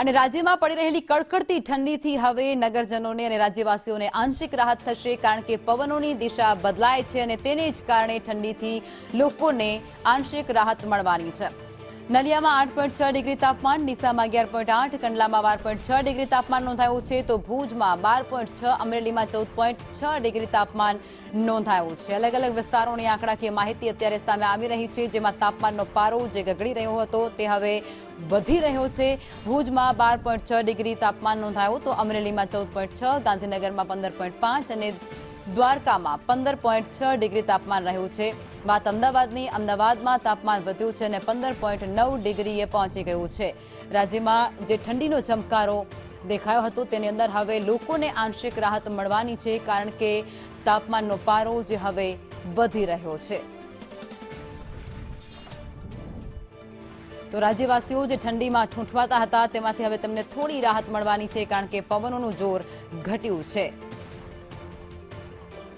અને રાજ્યમાં પડી રહેલી કડકડતી ઠંડીથી હવે નગરજનોને અને રાજ્યવાસીઓને આંશિક રાહત થશે, કારણ કે પવનોની દિશા બદલાય છે અને તેને જ કારણે ઠંડીથી લોકોને આંશિક રાહત મળવાની છે। નલિયામાં 8.6 ડિગ્રી તાપમાન, ડીસામાં 11.8, કંડલામાં 12.6 ડિગ્રી તાપમાન નોંધાયું છે, તો ભુજમાં 12.6, અમરેલીમાં 14.6 ડિગ્રી તાપમાન નોંધાયું છે। અલગ અલગ વિસ્તારોની આંકડાકીય માહિતી અત્યારે સામે આવી રહી છે, જેમાં તાપમાનનો પારો જે ગગડી રહ્યો હતો તે હવે વધી રહ્યો છે। ભુજમાં 12.6 ડિગ્રી તાપમાન નોંધાયું, તો અમરેલીમાં 14.6, ગાંધીનગરમાં 15.5 અને દ્વારકામાં 15.6 ડિગ્રી તાપમાન રહ્યું છે। વાત અમદાવાદની, અમદાવાદમાં તાપમાન વધ્યું છે અને 15.9 ડિગ્રીએ પહોંચી ગયું છે। રાજ્યમાં જે ઠંડીનો ચમકારો દેખાયો હતો તેની અંદર હવે લોકોને આંશિક રાહત મળવાની છે, કારણ કે તાપમાનનો પારો જે હવે વધી રહ્યો છે। તો રાજ્યવાસીઓ જે ઠંડીમાં ઠૂંઠવાતા હતા તેમાંથી હવે તેમને થોડી રાહત મળવાની છે, કારણ કે પવનોનું જોર ઘટ્યું છે।